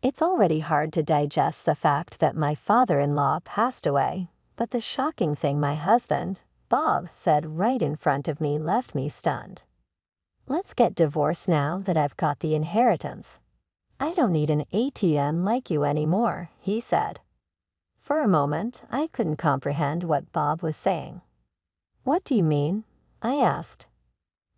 It's already hard to digest the fact that my father-in-law passed away, but the shocking thing my husband, Bob, said right in front of me left me stunned. "Let's get divorced now that I've got the inheritance. I don't need an ATM like you anymore," he said. For a moment, I couldn't comprehend what Bob was saying. "What do you mean?" I asked.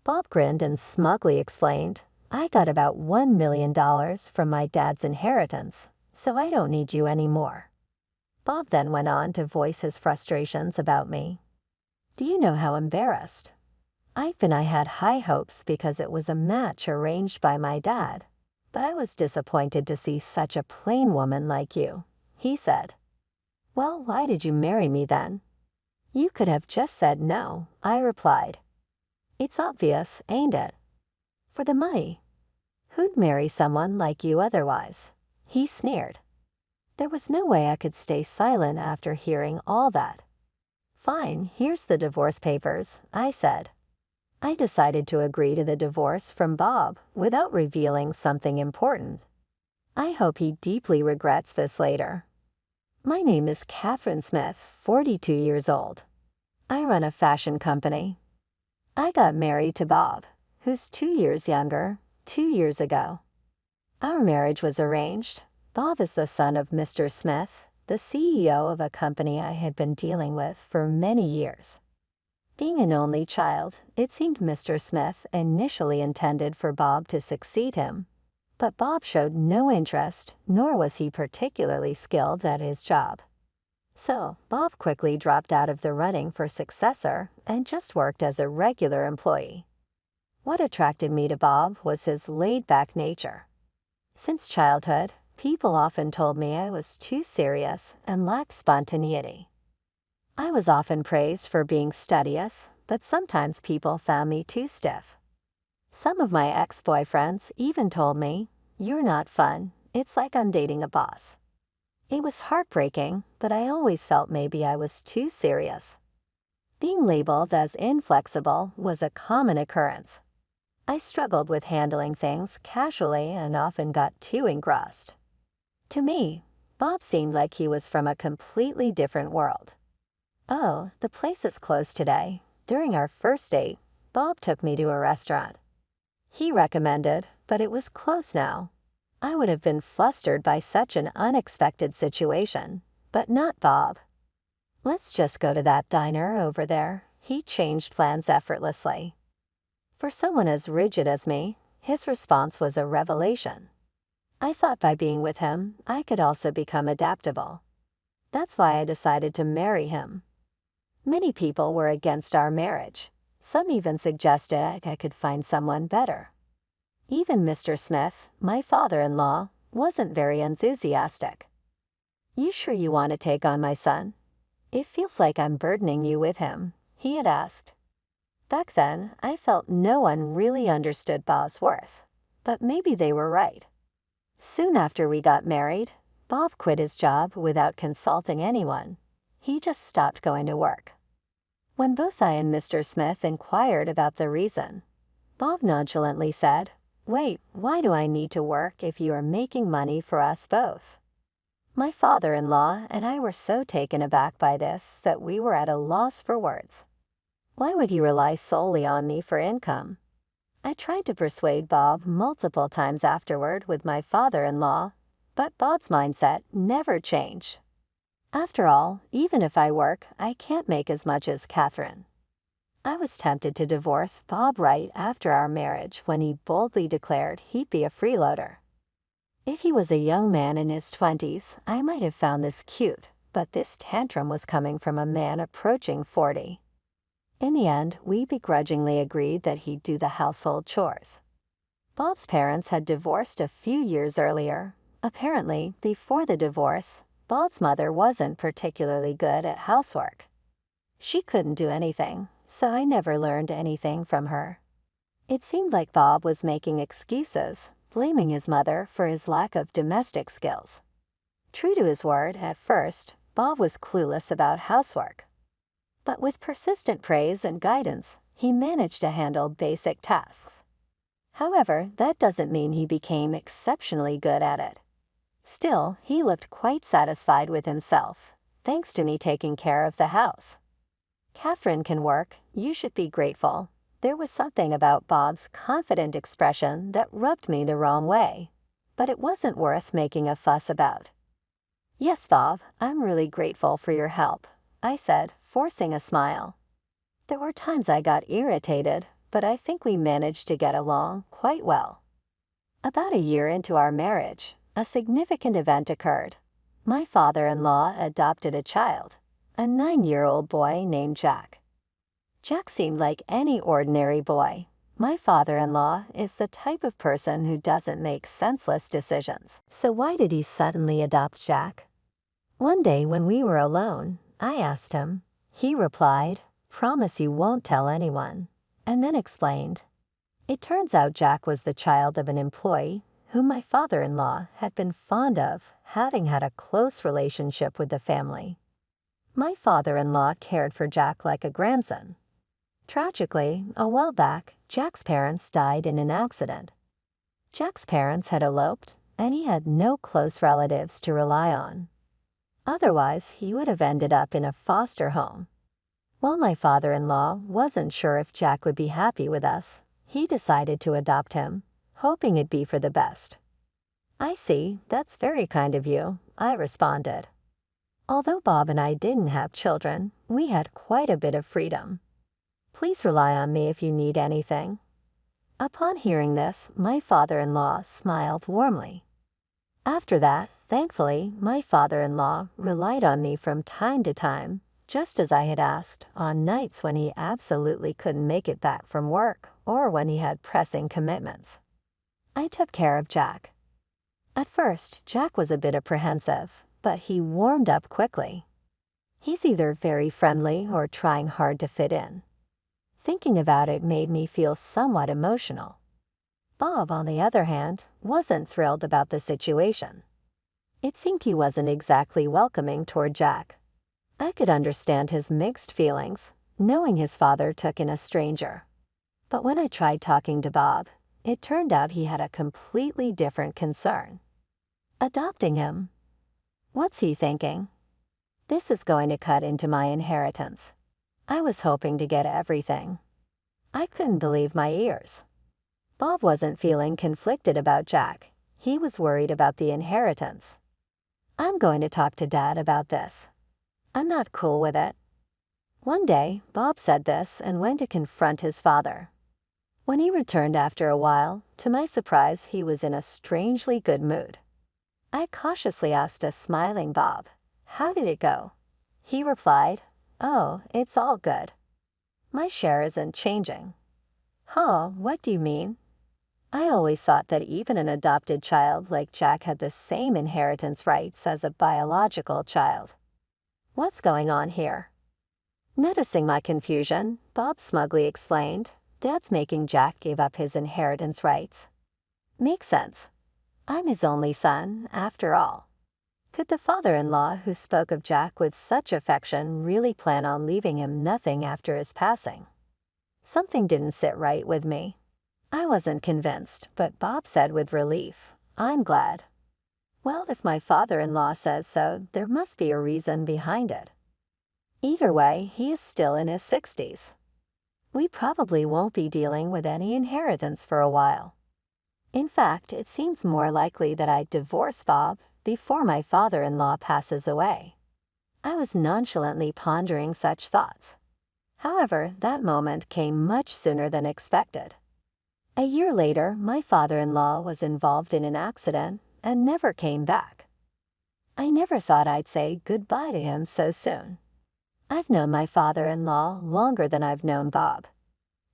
Bob grinned and smugly explained, "I got about $1 million from my dad's inheritance, so I don't need you anymore." Bob then went on to voice his frustrations about me. "Do you know how embarrassed? I had high hopes because it was a match arranged by my dad, but I was disappointed to see such a plain woman like you," he said. "Well, why did you marry me then?" "You could have just said no," I replied. "It's obvious, ain't it? For the money. Who'd marry someone like you otherwise?" he sneered. There was no way I could stay silent after hearing all that. "Fine, here's the divorce papers," I said. I decided to agree to the divorce from Bob without revealing something important. I hope he deeply regrets this later. "My name is Catherine Smith, 42 years old. I run a fashion company. I got married to Bob, who's 2 years younger, 2 years ago. Our marriage was arranged. Bob is the son of Mr. Smith, the CEO of a company I had been dealing with for many years. Being an only child, it seemed Mr. Smith initially intended for Bob to succeed him, but Bob showed no interest, nor was he particularly skilled at his job. So Bob quickly dropped out of the running for successor and just worked as a regular employee. What attracted me to Bob was his laid-back nature. Since childhood, people often told me I was too serious and lacked spontaneity. I was often praised for being studious, but sometimes people found me too stiff. Some of my ex-boyfriends even told me, "You're not fun, it's like I'm dating a boss." It was heartbreaking, but I always felt maybe I was too serious. Being labeled as inflexible was a common occurrence. I struggled with handling things casually and often got too engrossed. To me, Bob seemed like he was from a completely different world. "Oh, the place is closed today." During our first date, Bob took me to a restaurant. He recommended, but it was closed now. I would have been flustered by such an unexpected situation, but not Bob. "Let's just go to that diner over there." He changed plans effortlessly. For someone as rigid as me, his response was a revelation. I thought by being with him, I could also become adaptable. That's why I decided to marry him. Many people were against our marriage. Some even suggested I could find someone better. Even Mr. Smith, my father-in-law, wasn't very enthusiastic. "You sure you want to take on my son? It feels like I'm burdening you with him," he had asked. Back then, I felt no one really understood Bob's worth, but maybe they were right. Soon after we got married, Bob quit his job without consulting anyone. He just stopped going to work. When both I and Mr. Smith inquired about the reason, Bob nonchalantly said, "Wait, why do I need to work if you are making money for us both?" My father-in-law and I were so taken aback by this that we were at a loss for words. Why would he rely solely on me for income? I tried to persuade Bob multiple times afterward with my father-in-law, but Bob's mindset never changed. After all, even if I work, I can't make as much as Catherine. I was tempted to divorce Bob right after our marriage when he boldly declared he'd be a freeloader. If he was a young man in his 20s, I might have found this cute, but this tantrum was coming from a man approaching 40. In the end, we begrudgingly agreed that he'd do the household chores. Bob's parents had divorced a few years earlier. Apparently, before the divorce, Bob's mother wasn't particularly good at housework. She couldn't do anything, so I never learned anything from her. It seemed like Bob was making excuses, blaming his mother for his lack of domestic skills. True to his word, at first, Bob was clueless about housework. But with persistent praise and guidance, he managed to handle basic tasks. However, that doesn't mean he became exceptionally good at it. Still, he looked quite satisfied with himself, thanks to me taking care of the house. Catherine can work, you should be grateful. There was something about Bob's confident expression that rubbed me the wrong way, but it wasn't worth making a fuss about. Yes, Bob, I'm really grateful for your help, I said, forcing a smile. There were times I got irritated, but I think we managed to get along quite well. About a year into our marriage, a significant event occurred. My father-in-law adopted a child, a 9-year-old boy named Jack. Jack seemed like any ordinary boy. My father-in-law is the type of person who doesn't make senseless decisions. So why did he suddenly adopt Jack? One day when we were alone, I asked him. He replied, "Promise you won't tell anyone," and then explained. It turns out Jack was the child of an employee whom my father-in-law had been fond of, having had a close relationship with the family. My father-in-law cared for Jack like a grandson. Tragically, a while back, Jack's parents died in an accident. Jack's parents had eloped, and he had no close relatives to rely on. Otherwise, he would have ended up in a foster home. While my father-in-law wasn't sure if Jack would be happy with us, he decided to adopt him, hoping it'd be for the best. I see, that's very kind of you, I responded. Although Bob and I didn't have children, we had quite a bit of freedom. Please rely on me if you need anything. Upon hearing this, my father-in-law smiled warmly. After that, thankfully, my father-in-law relied on me from time to time, just as I had asked, on nights when he absolutely couldn't make it back from work or when he had pressing commitments. I took care of Jack. At first, Jack was a bit apprehensive, but he warmed up quickly. He's either very friendly or trying hard to fit in. Thinking about it made me feel somewhat emotional. Bob, on the other hand, wasn't thrilled about the situation. It seemed he wasn't exactly welcoming toward Jack. I could understand his mixed feelings, knowing his father took in a stranger. But when I tried talking to Bob, it turned out he had a completely different concern. Adopting him? What's he thinking? This is going to cut into my inheritance. I was hoping to get everything. I couldn't believe my ears. Bob wasn't feeling conflicted about Jack. He was worried about the inheritance. I'm going to talk to Dad about this. I'm not cool with it. One day, Bob said this and went to confront his father. When he returned after a while, to my surprise, he was in a strangely good mood. I cautiously asked a smiling Bob, "How did it go?" He replied, "Oh, it's all good. My share isn't changing." Huh, what do you mean? I always thought that even an adopted child like Jack had the same inheritance rights as a biological child. What's going on here? Noticing my confusion, Bob smugly explained, "Dad's making Jack give up his inheritance rights." Makes sense. I'm his only son, after all. Could the father-in-law who spoke of Jack with such affection really plan on leaving him nothing after his passing? Something didn't sit right with me. I wasn't convinced, but Bob said with relief, "I'm glad." Well, if my father-in-law says so, there must be a reason behind it. Either way, he is still in his 60s. We probably won't be dealing with any inheritance for a while. In fact, it seems more likely that I divorce Bob before my father-in-law passes away. I was nonchalantly pondering such thoughts. However, that moment came much sooner than expected. A year later, my father-in-law was involved in an accident and never came back. I never thought I'd say goodbye to him so soon. I've known my father-in-law longer than I've known Bob.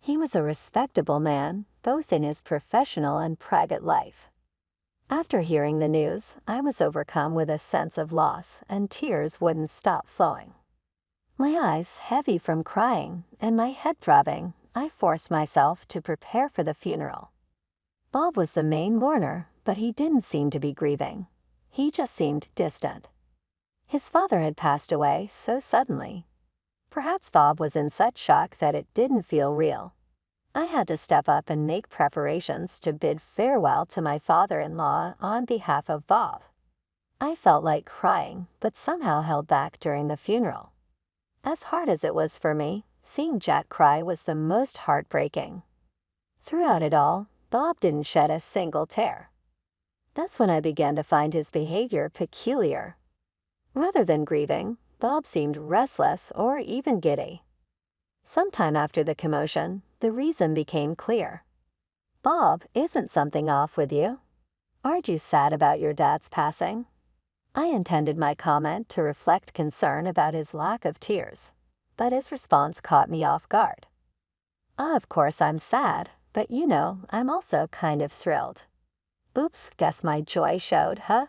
He was a respectable man, both in his professional and private life. After hearing the news, I was overcome with a sense of loss, and tears wouldn't stop flowing. My eyes heavy from crying and my head throbbing, I forced myself to prepare for the funeral. Bob was the main mourner, but he didn't seem to be grieving. He just seemed distant. His father had passed away so suddenly. Perhaps Bob was in such shock that it didn't feel real. I had to step up and make preparations to bid farewell to my father-in-law on behalf of Bob. I felt like crying, but somehow held back during the funeral. As hard as it was for me, seeing Jack cry was the most heartbreaking. Throughout it all, Bob didn't shed a single tear. That's when I began to find his behavior peculiar. Rather than grieving, Bob seemed restless or even giddy. Sometime after the commotion, the reason became clear. Bob, isn't something off with you? Aren't you sad about your dad's passing? I intended my comment to reflect concern about his lack of tears, but his response caught me off guard. Of course I'm sad, but I'm also kind of thrilled. Oops, guess my joy showed, huh?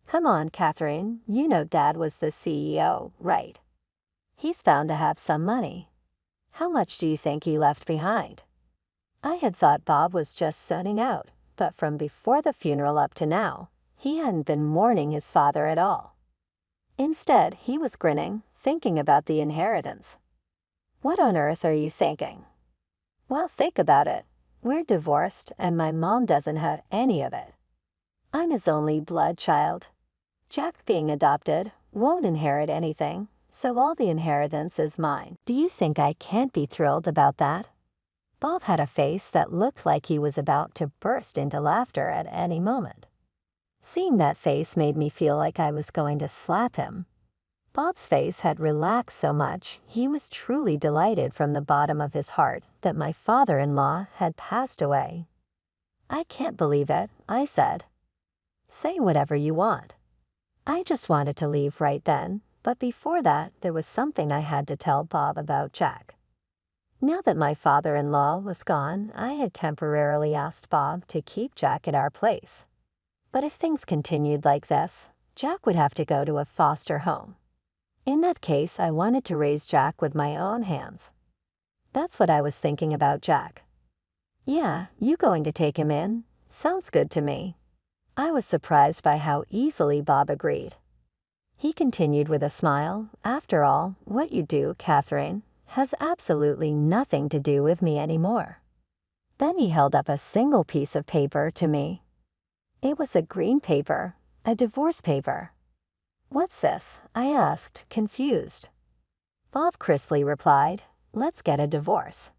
Come on, Catherine, Dad was the CEO, right? He's found to have some money. How much do you think he left behind? I had thought Bob was just zoning out, but from before the funeral up to now, he hadn't been mourning his father at all. Instead, he was grinning, thinking about the inheritance. What on earth are you thinking? Well, think about it. We're divorced, and my mom doesn't have any of it. I'm his only blood child. Jack, being adopted, won't inherit anything, so all the inheritance is mine. Do you think I can't be thrilled about that? Bob had a face that looked like he was about to burst into laughter at any moment. Seeing that face made me feel like I was going to slap him. Bob's face had relaxed so much, he was truly delighted from the bottom of his heart that my father-in-law had passed away. I can't believe it, I said. Say whatever you want. I just wanted to leave right then, but before that, there was something I had to tell Bob about Jack. Now that my father-in-law was gone, I had temporarily asked Bob to keep Jack at our place. But if things continued like this, Jack would have to go to a foster home. In that case, I wanted to raise Jack with my own hands. That's what I was thinking about Jack. Yeah, you going to take him in? Sounds good to me. I was surprised by how easily Bob agreed. He continued with a smile, after all, what you do, Catherine, has absolutely nothing to do with me anymore. Then he held up a single piece of paper to me. It was a green paper, a divorce paper. What's this? I asked, confused. Bob crisply replied, let's get a divorce.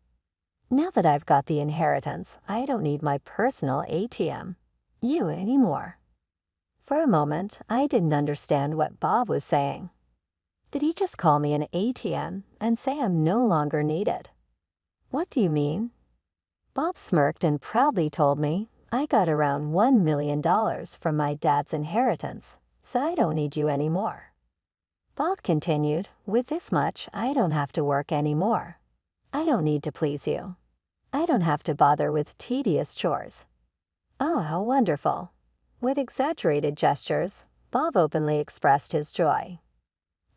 Now that I've got the inheritance, I don't need my personal ATM. You anymore. For a moment, I didn't understand what Bob was saying. Did he just call me an ATM and say I'm no longer needed? What do you mean? Bob smirked and proudly told me I got around $1 million from my dad's inheritance, so I don't need you anymore. Bob continued, with this much, I don't have to work anymore. I don't need to please you. I don't have to bother with tedious chores. Oh, how wonderful. With exaggerated gestures, Bob openly expressed his joy.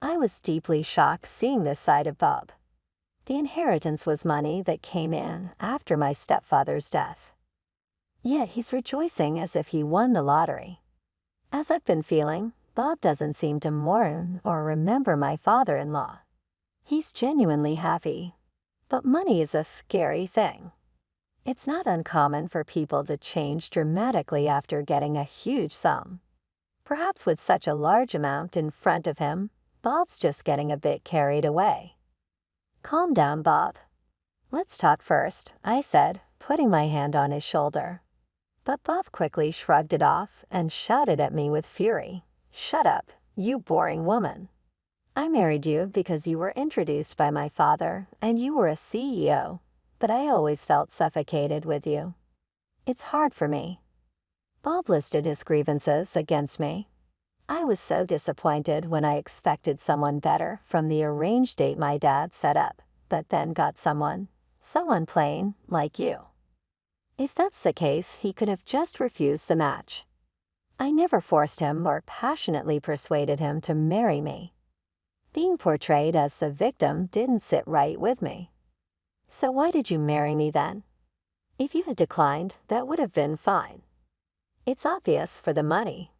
I was deeply shocked seeing this side of Bob. The inheritance was money that came in after my stepfather's death. Yet he's rejoicing as if he won the lottery. As I've been feeling, Bob doesn't seem to mourn or remember my father-in-law. He's genuinely happy. But money is a scary thing. It's not uncommon for people to change dramatically after getting a huge sum. Perhaps with such a large amount in front of him, Bob's just getting a bit carried away. Calm down, Bob. Let's talk first, I said, putting my hand on his shoulder. But Bob quickly shrugged it off and shouted at me with fury. Shut up, you boring woman. I married you because you were introduced by my father and you were a CEO, but I always felt suffocated with you. It's hard for me. Bob listed his grievances against me. I was so disappointed when I expected someone better from the arranged date my dad set up, but then got someone plain like you. If that's the case, he could have just refused the match. I never forced him or passionately persuaded him to marry me. Being portrayed as the victim didn't sit right with me. So why did you marry me then? If you had declined, that would have been fine. It's obvious, for the money.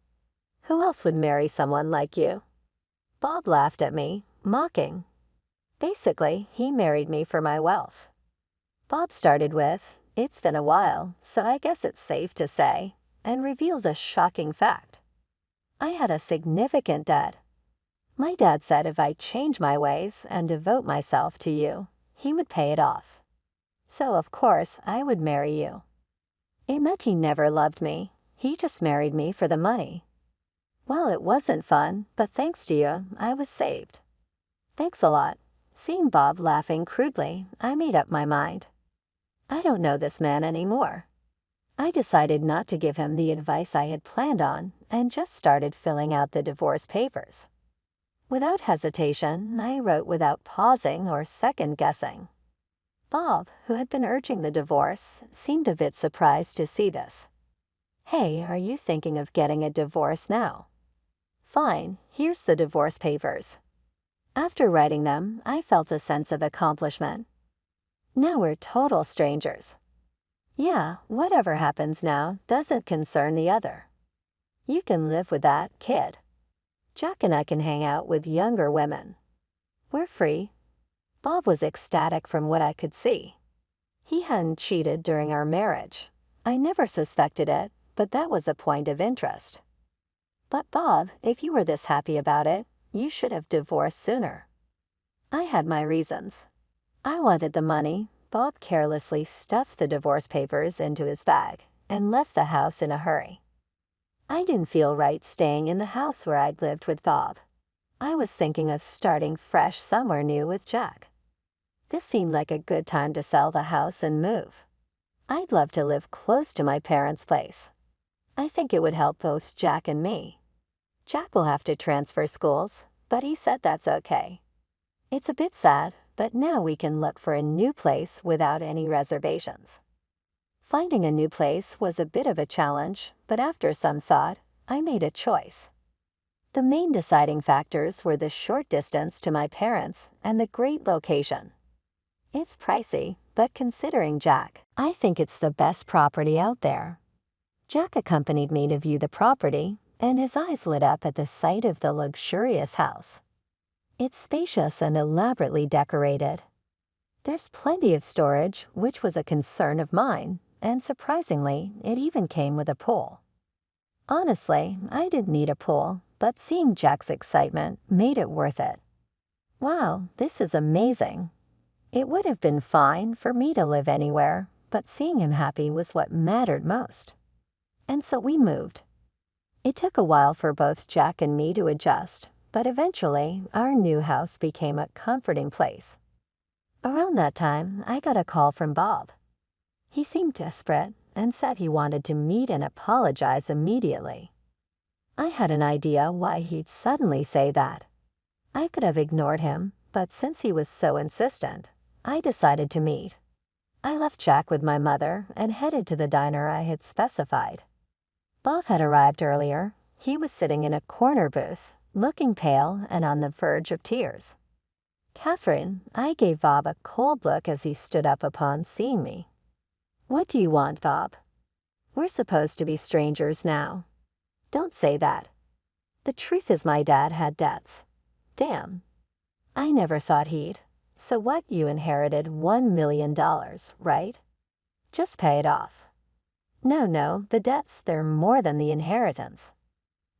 Who else would marry someone like you? Bob laughed at me, mocking. Basically, he married me for my wealth. Bob started with, it's been a while, so I guess it's safe to say, and revealed a shocking fact. I had a significant debt. My dad said if I change my ways and devote myself to you, he would pay it off. So of course I would marry you. It meant he never loved me. He just married me for the money. Well, it wasn't fun, but thanks to you, I was saved. Thanks a lot. Seeing Bob laughing crudely, I made up my mind. I don't know this man anymore. I decided not to give him the advice I had planned on and just started filling out the divorce papers. Without hesitation, I wrote without pausing or second-guessing. Bob, who had been urging the divorce, seemed a bit surprised to see this. Hey, are you thinking of getting a divorce now? Fine, here's the divorce papers. After writing them, I felt a sense of accomplishment. Now we're total strangers. Yeah, whatever happens now doesn't concern the other. You can live with that, kid. Jack and I can hang out with younger women. We're free. Bob was ecstatic from what I could see. He hadn't cheated during our marriage. I never suspected it, but that was a point of interest. But Bob, if you were this happy about it, you should have divorced sooner. I had my reasons. I wanted the money. Bob carelessly stuffed the divorce papers into his bag and left the house in a hurry. I didn't feel right staying in the house where I'd lived with Bob. I was thinking of starting fresh somewhere new with Jack. This seemed like a good time to sell the house and move. I'd love to live close to my parents' place. I think it would help both Jack and me. Jack will have to transfer schools, but he said that's okay. It's a bit sad, but now we can look for a new place without any reservations. Finding a new place was a bit of a challenge, but after some thought, I made a choice. The main deciding factors were the short distance to my parents and the great location. It's pricey, but considering Jack, I think it's the best property out there. Jack accompanied me to view the property, and his eyes lit up at the sight of the luxurious house. It's spacious and elaborately decorated. There's plenty of storage, which was a concern of mine, and surprisingly, it even came with a pool. Honestly, I didn't need a pool, but seeing Jack's excitement made it worth it. Wow, this is amazing. It would have been fine for me to live anywhere, but seeing him happy was what mattered most. And so we moved. It took a while for both Jack and me to adjust, but eventually our new house became a comforting place. Around that time, I got a call from Bob. He seemed desperate and said he wanted to meet and apologize immediately. I had an idea why he'd suddenly say that. I could have ignored him, but since he was so insistent, I decided to meet. I left Jack with my mother and headed to the diner I had specified. Bob had arrived earlier. He was sitting in a corner booth, looking pale and on the verge of tears. Catherine, I gave Bob a cold look as he stood up upon seeing me. What do you want, Bob? We're supposed to be strangers now. Don't say that. The truth is my dad had debts. Damn. I never thought he'd. So what, you inherited $1 million, right? Just pay it off. No, the debts, they're more than the inheritance.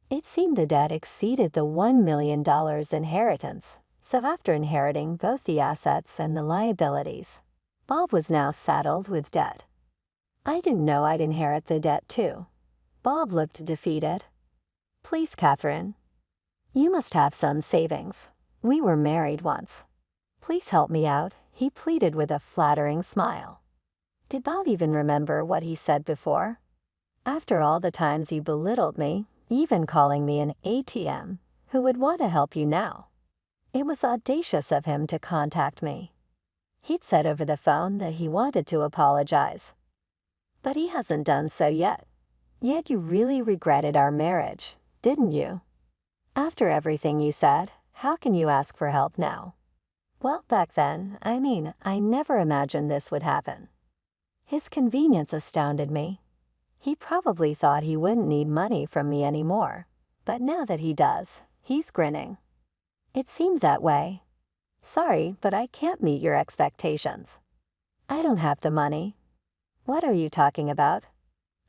It seemed the debt exceeded the $1 million inheritance, so after inheriting both the assets and the liabilities, Bob was now saddled with debt. I didn't know I'd inherit the debt too. Bob looked defeated. Please, Catherine. You must have some savings. We were married once. Please help me out, he pleaded with a flattering smile. Did Bob even remember what he said before? After all the times you belittled me, even calling me an ATM, who would want to help you now? It was audacious of him to contact me. He'd said over the phone that he wanted to apologize. But he hasn't done so yet. Yet you really regretted our marriage, didn't you? After everything you said, how can you ask for help now? Well, back then, I never imagined this would happen. His convenience astounded me. He probably thought he wouldn't need money from me anymore, but now that he does, he's grinning. It seemed that way. Sorry, but I can't meet your expectations. I don't have the money. What are you talking about?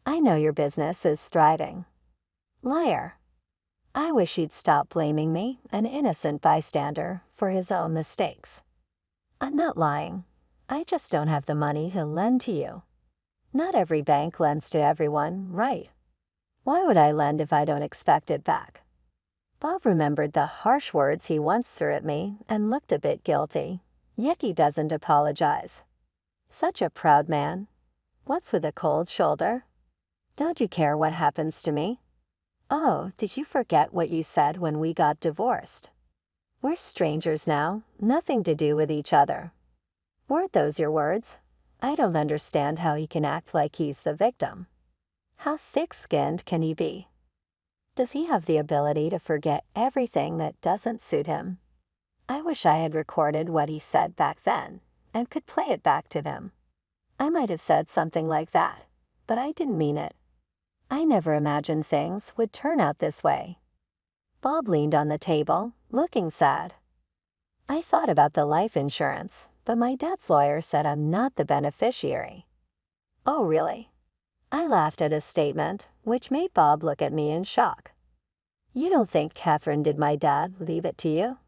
I know your business is thriving. Liar. wish he'd stop blaming me, an innocent bystander, for his own mistakes. I'm not lying. I just don't have the money to lend to you. Not every bank lends to everyone, right? Why would I lend if I don't expect it back? Bob remembered the harsh words he once threw at me and looked a bit guilty, yet he doesn't apologize. Such a proud man. What's with a cold shoulder? Don't you care what happens to me? Oh, did you forget what you said when we got divorced? We're strangers now, nothing to do with each other. Weren't those your words? I don't understand how he can act like he's the victim. How thick-skinned can he be? Does he have the ability to forget everything that doesn't suit him? I wish I had recorded what he said back then and could play it back to him. I might have said something like that, but I didn't mean it. I never imagined things would turn out this way. Bob leaned on the table, looking sad. I thought about the life insurance, but my dad's lawyer said I'm not the beneficiary. Oh, really? I laughed at his statement, which made Bob look at me in shock. You don't think Catherine did my dad leave it to you?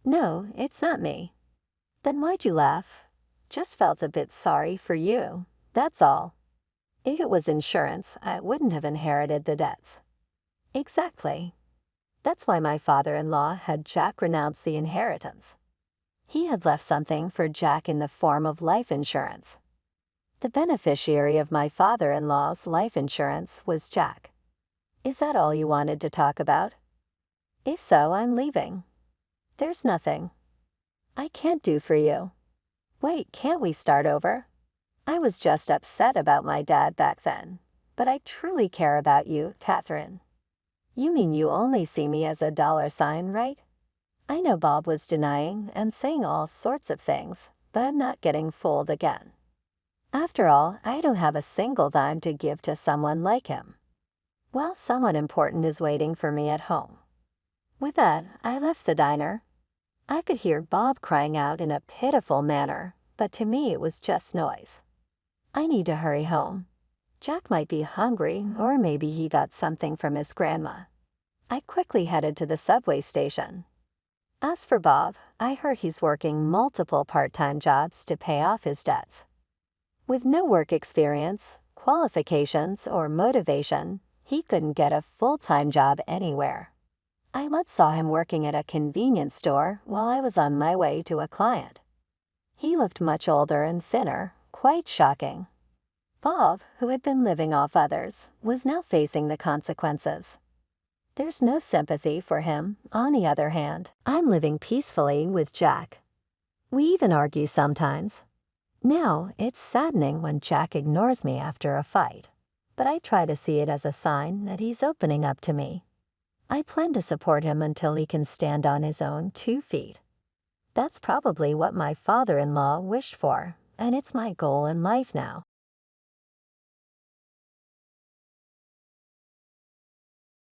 No, it's not me. Then why'd you laugh? Just felt a bit sorry for you, that's all. If it was insurance, I wouldn't have inherited the debts. Exactly. That's why my father-in-law had Jack renounce the inheritance. He had left something for Jack in the form of life insurance. The beneficiary of my father-in-law's life insurance was Jack. Is that all you wanted to talk about? If so, I'm leaving. There's nothing I can't do for you. Wait, can't we start over? I was just upset about my dad back then, but I truly care about you, Catherine. You mean you only see me as a dollar sign, right? I know Bob was denying and saying all sorts of things, but I'm not getting fooled again. After all, I don't have a single dime to give to someone like him. Well, someone important is waiting for me at home. With that, I left the diner. I could hear Bob crying out in a pitiful manner, but to me it was just noise. I need to hurry home. Jack might be hungry, or maybe he got something from his grandma. I quickly headed to the subway station. As for Bob, I heard he's working multiple part-time jobs to pay off his debts. With no work experience, qualifications, or motivation, he couldn't get a full-time job anywhere. I once saw him working at a convenience store while I was on my way to a client. He looked much older and thinner, quite shocking. Bob, who had been living off others, was now facing the consequences. There's no sympathy for him. On the other hand, I'm living peacefully with Jack. We even argue sometimes. Now, it's saddening when Jack ignores me after a fight, but I try to see it as a sign that he's opening up to me. I plan to support him until he can stand on his own 2 feet. That's probably what my father-in-law wished for, and it's my goal in life now.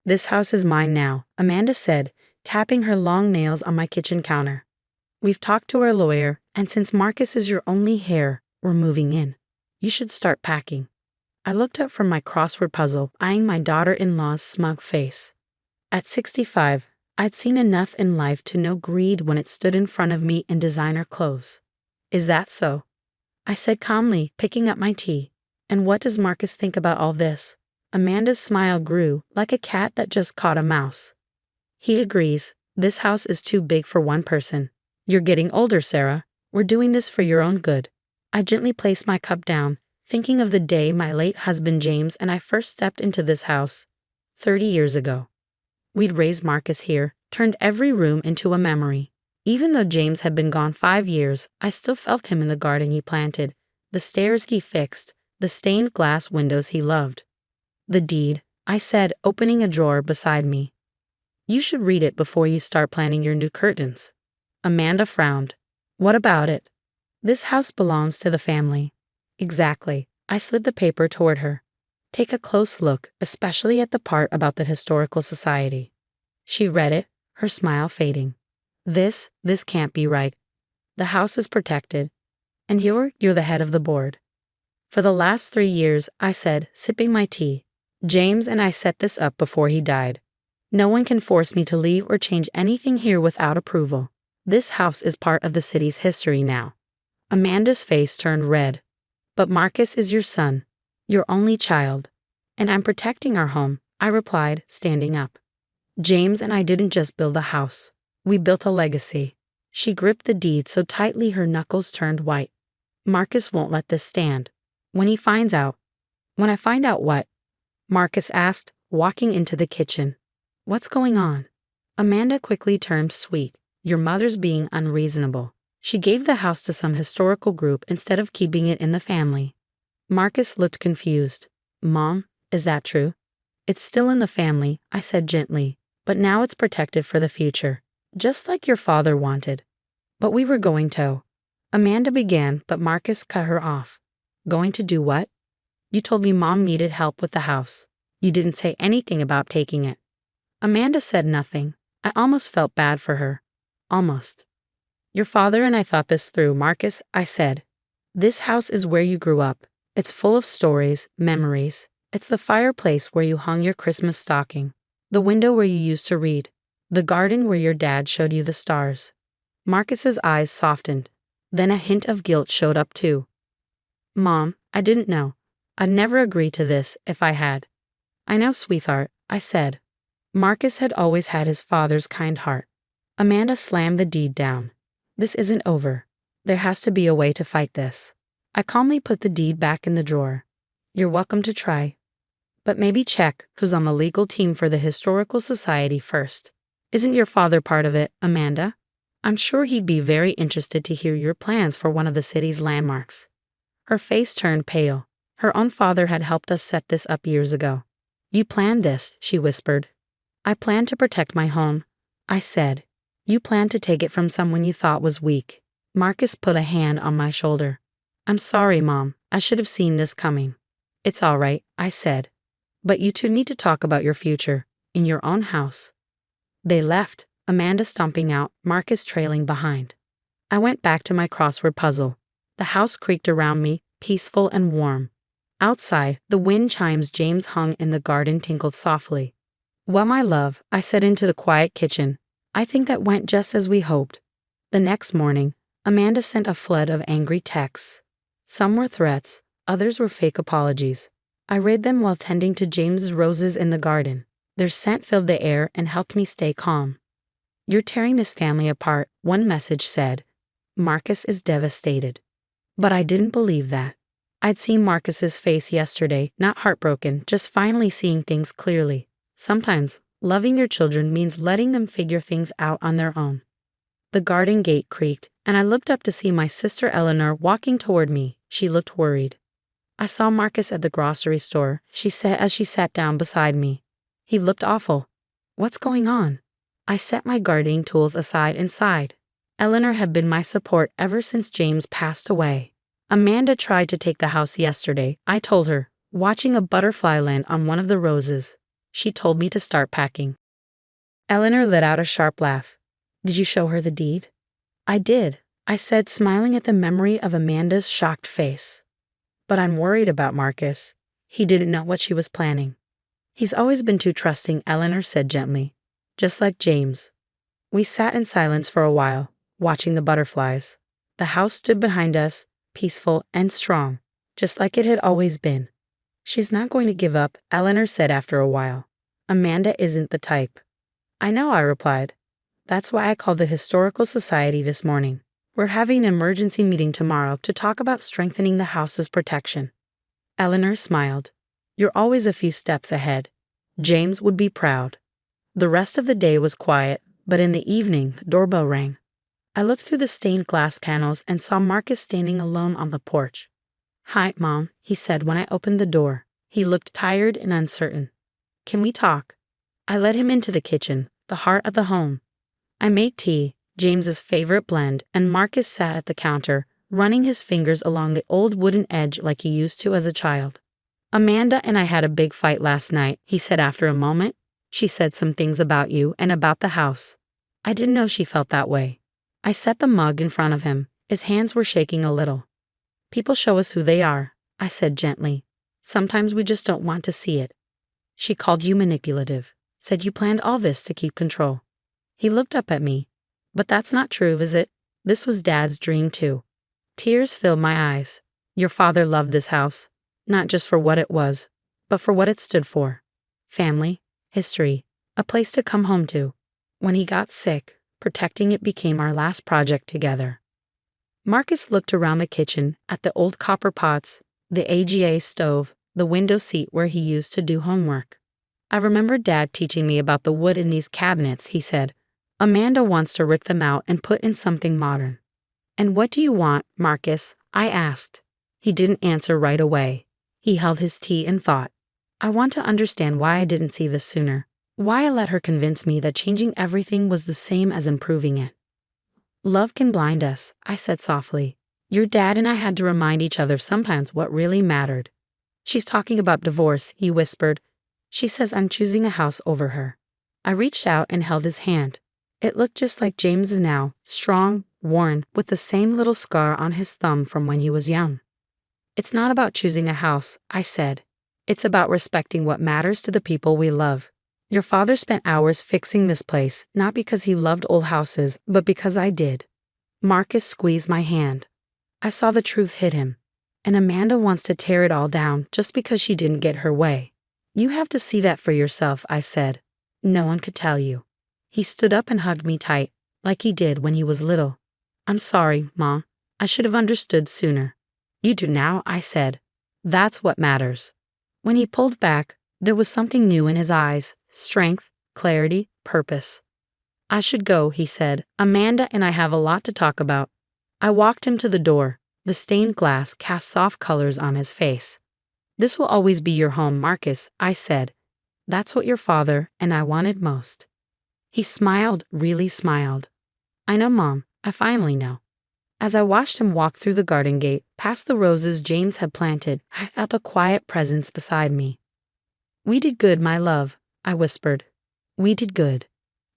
This house is mine now, Amanda said, tapping her long nails on my kitchen counter. We've talked to our lawyer, and since Marcus is your only heir, we're moving in. You should start packing. I looked up from my crossword puzzle, eyeing my daughter-in-law's smug face. At 65, I'd seen enough in life to know greed when it stood in front of me in designer clothes. Is that so? I said calmly, picking up my tea. And what does Marcus think about all this? Amanda's smile grew, like a cat that just caught a mouse. He agrees. This house is too big for one person. You're getting older, Sarah. We're doing this for your own good. I gently placed my cup down, thinking of the day my late husband James and I first stepped into this house, 30 years ago. We'd raised Marcus here, turned every room into a memory. Even though James had been gone 5 years, I still felt him in the garden he planted, the stairs he fixed, the stained glass windows he loved. The deed, I said, opening a drawer beside me. You should read it before you start planning your new curtains. Amanda frowned. What about it? This house belongs to the family. Exactly. I slid the paper toward her. Take a close look, especially at the part about the historical society. She read it, her smile fading. This can't be right. The house is protected. And you're the head of the board. For the last 3 years, I said, sipping my tea. James and I set this up before he died. No one can force me to leave or change anything here without approval. This house is part of the city's history now. Amanda's face turned red. But Marcus is your son, your only child. And I'm protecting our home, I replied, standing up. James and I didn't just build a house. We built a legacy. She gripped the deed so tightly her knuckles turned white. Marcus won't let this stand. When he finds out. When I find out what? Marcus asked, walking into the kitchen. What's going on? Amanda quickly turned sweet. Your mother's being unreasonable. She gave the house to some historical group instead of keeping it in the family. Marcus looked confused. Mom, is that true? It's still in the family, I said gently, but now it's protected for the future, just like your father wanted. But we were going to. Amanda began, but Marcus cut her off. Going to do what? You told me Mom needed help with the house. You didn't say anything about taking it. Amanda said nothing. I almost felt bad for her. Almost. Your father and I thought this through, Marcus, I said. This house is where you grew up. It's full of stories, memories. It's the fireplace where you hung your Christmas stocking, the window where you used to read, the garden where your dad showed you the stars. Marcus's eyes softened. Then a hint of guilt showed up too. Mom, I didn't know. I'd never agree to this if I had. I know, sweetheart, I said. Marcus had always had his father's kind heart. Amanda slammed the deed down. This isn't over. There has to be a way to fight this. I calmly put the deed back in the drawer. You're welcome to try. But maybe check who's on the legal team for the Historical Society first. Isn't your father part of it, Amanda? I'm sure he'd be very interested to hear your plans for one of the city's landmarks. Her face turned pale. Her own father had helped us set this up years ago. You planned this, she whispered. I planned to protect my home, I said. You planned to take it from someone you thought was weak. Marcus put a hand on my shoulder. I'm sorry, Mom. I should have seen this coming. It's all right, I said. But you two need to talk about your future, in your own house. They left, Amanda stomping out, Marcus trailing behind. I went back to my crossword puzzle. The house creaked around me, peaceful and warm. Outside, the wind chimes James hung in the garden tinkled softly. Well, my love, I said into the quiet kitchen. I think that went just as we hoped. The next morning, Amanda sent a flood of angry texts. Some were threats, others were fake apologies. I read them while tending to James's roses in the garden. Their scent filled the air and helped me stay calm. You're tearing this family apart, one message said. Marcus is devastated. But I didn't believe that. I'd seen Marcus's face yesterday, not heartbroken, just finally seeing things clearly. Sometimes, loving your children means letting them figure things out on their own. The garden gate creaked, and I looked up to see my sister Eleanor walking toward me. She looked worried. I saw Marcus at the grocery store, she said as she sat down beside me. He looked awful. What's going on? I set my gardening tools aside and sighed. Eleanor had been my support ever since James passed away. Amanda tried to take the house yesterday, I told her, watching a butterfly land on one of the roses. She told me to start packing. Eleanor let out a sharp laugh. Did you show her the deed? I did, I said, smiling at the memory of Amanda's shocked face. But I'm worried about Marcus. He didn't know what she was planning. He's always been too trusting, Eleanor said gently. Just like James. We sat in silence for a while, watching the butterflies. The house stood behind us, peaceful and strong, just like it had always been. She's not going to give up, Eleanor said after a while. Amanda isn't the type. I know, I replied. That's why I called the Historical Society this morning. We're having an emergency meeting tomorrow to talk about strengthening the house's protection. Eleanor smiled. You're always a few steps ahead. James would be proud. The rest of the day was quiet, but in the evening, the doorbell rang. I looked through the stained glass panels and saw Marcus standing alone on the porch. Hi, Mom, he said when I opened the door. He looked tired and uncertain. Can we talk? I led him into the kitchen, the heart of the home. I made tea, James's favorite blend, and Marcus sat at the counter, running his fingers along the old wooden edge like he used to as a child. Amanda and I had a big fight last night, he said after a moment. She said some things about you and about the house. I didn't know she felt that way. I set the mug in front of him. His hands were shaking a little. People show us who they are, I said gently. Sometimes we just don't want to see it. She called you manipulative. said you planned all this to keep control. He looked up at me. But that's not true, is it? This was Dad's dream too. Tears filled my eyes. Your father loved this house, not just for what it was, but for what it stood for. Family, history, a place to come home to. When he got sick, protecting it became our last project together. Marcus looked around the kitchen at the old copper pots, the AGA stove, the window seat where he used to do homework. I remember Dad teaching me about the wood in these cabinets, he said. Amanda wants to rip them out and put in something modern. And what do you want, Marcus? I asked. He didn't answer right away. He held his tea and thought. I want to understand why I didn't see this sooner. Why I let her convince me that changing everything was the same as improving it. Love can blind us, I said softly. Your dad and I had to remind each other sometimes what really mattered. She's talking about divorce, he whispered. She says I'm choosing a house over her. I reached out and held his hand. It looked just like James's now, strong, worn, with the same little scar on his thumb from when he was young. It's not about choosing a house, I said. It's about respecting what matters to the people we love. Your father spent hours fixing this place, not because he loved old houses, but because I did. Marcus squeezed my hand. I saw the truth hit him. And Amanda wants to tear it all down just because she didn't get her way. You have to see that for yourself, I said. No one could tell you. He stood up and hugged me tight, like he did when he was little. I'm sorry, Ma. I should have understood sooner. You do now, I said. That's what matters. When he pulled back, there was something new in his eyes, strength, clarity, purpose. I should go, he said. Amanda and I have a lot to talk about. I walked him to the door. The stained glass cast soft colors on his face. This will always be your home, Marcus, I said. That's what your father and I wanted most. He smiled, really smiled. I know, Mom. I finally know. As I watched him walk through the garden gate, past the roses James had planted, I felt a quiet presence beside me. We did good, my love, I whispered. We did good.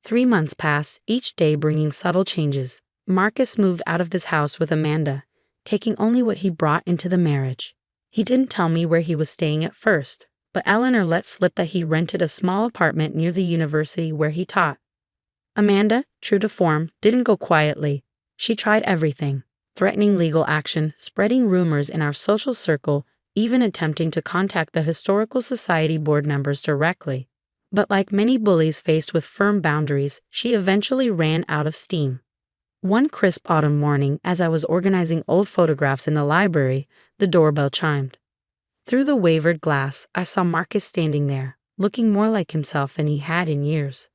3 months passed, each day bringing subtle changes. Marcus moved out of this house with Amanda, taking only what he brought into the marriage. He didn't tell me where he was staying at first, but Eleanor let slip that he rented a small apartment near the university where he taught. Amanda, true to form, didn't go quietly. She tried everything, threatening legal action, spreading rumors in our social circle, even attempting to contact the Historical Society board members directly. But like many bullies faced with firm boundaries, she eventually ran out of steam. One crisp autumn morning, as I was organizing old photographs in the library, the doorbell chimed. Through the wavered glass, I saw Marcus standing there, looking more like himself than he had in years.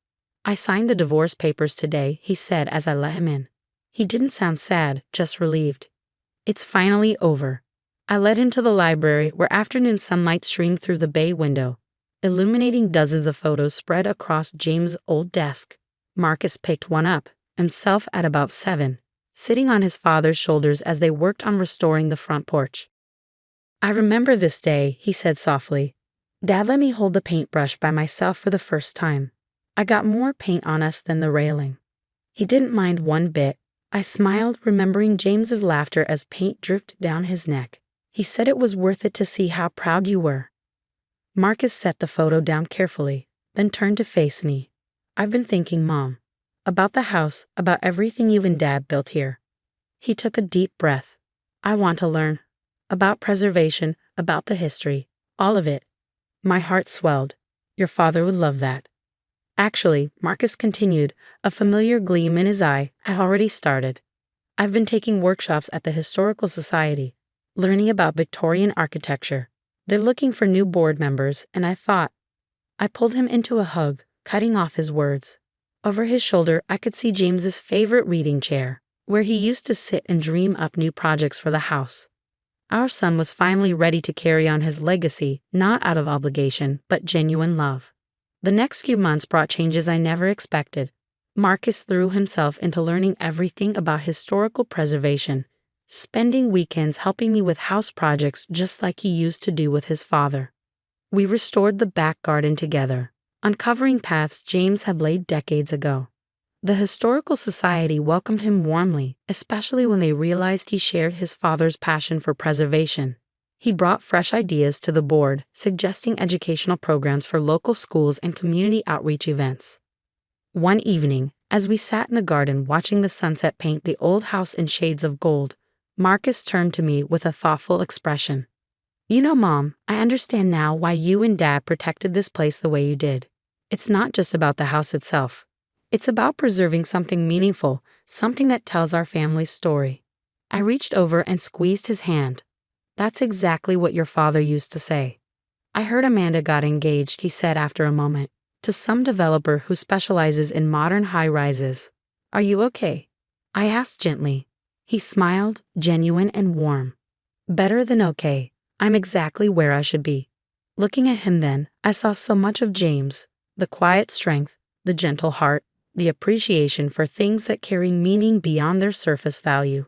I signed the divorce papers today, he said as I let him in. He didn't sound sad, just relieved. It's finally over. I led him to the library where afternoon sunlight streamed through the bay window, illuminating dozens of photos spread across James' old desk. Marcus picked one up, himself at about 7, sitting on his father's shoulders as they worked on restoring the front porch. I remember this day, he said softly. Dad let me hold the paintbrush by myself for the first time. I got more paint on us than the railing. He didn't mind one bit. I smiled, remembering James's laughter as paint dripped down his neck. He said it was worth it to see how proud you were. Marcus set the photo down carefully, then turned to face me. I've been thinking, Mom, about the house, about everything you and Dad built here. He took a deep breath. I want to learn. About preservation, about the history, all of it. My heart swelled. Your father would love that. Actually, Marcus continued, a familiar gleam in his eye. I already started. I've been taking workshops at the Historical Society, learning about Victorian architecture. They're looking for new board members, and I thought. I pulled him into a hug, cutting off his words. Over his shoulder, I could see James's favorite reading chair, where he used to sit and dream up new projects for the house. Our son was finally ready to carry on his legacy, not out of obligation, but genuine love. The next few months brought changes I never expected. Marcus threw himself into learning everything about historical preservation, spending weekends helping me with house projects just like he used to do with his father. We restored the back garden together, uncovering paths James had laid decades ago. The Historical Society welcomed him warmly, especially when they realized he shared his father's passion for preservation. He brought fresh ideas to the board, suggesting educational programs for local schools and community outreach events. One evening, as we sat in the garden watching the sunset paint the old house in shades of gold, Marcus turned to me with a thoughtful expression. "You know, Mom, I understand now why you and Dad protected this place the way you did. It's not just about the house itself. It's about preserving something meaningful, something that tells our family's story." I reached over and squeezed his hand. "That's exactly what your father used to say." "I heard Amanda got engaged," he said after a moment, "to some developer who specializes in modern high-rises. Are you okay?" I asked gently. He smiled, genuine and warm. "Better than okay. I'm exactly where I should be." Looking at him then, I saw so much of James, the quiet strength, the gentle heart, the appreciation for things that carry meaning beyond their surface value.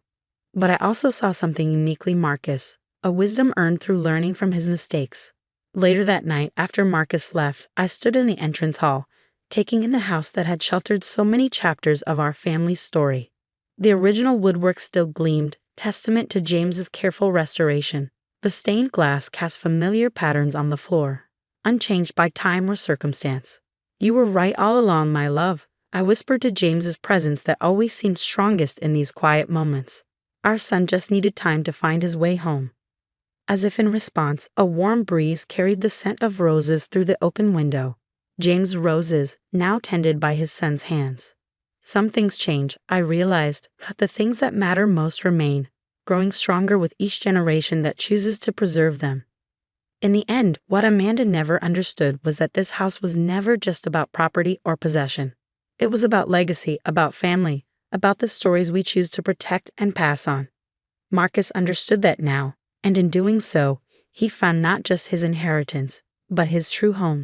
But I also saw something uniquely Marcus, a wisdom earned through learning from his mistakes. Later that night, after Marcus left, I stood in the entrance hall, taking in the house that had sheltered so many chapters of our family's story. The original woodwork still gleamed, testament to James's careful restoration. The stained glass cast familiar patterns on the floor, unchanged by time or circumstance. "You were right all along, my love," I whispered to James's presence that always seemed strongest in these quiet moments. Our son just needed time to find his way home. As if in response, a warm breeze carried the scent of roses through the open window. James' roses, now tended by his son's hands. Some things change, I realized, but the things that matter most remain, growing stronger with each generation that chooses to preserve them. In the end, what Amanda never understood was that this house was never just about property or possession. It was about legacy, about family, about the stories we choose to protect and pass on. Marcus understood that now, and in doing so, he found not just his inheritance, but his true home.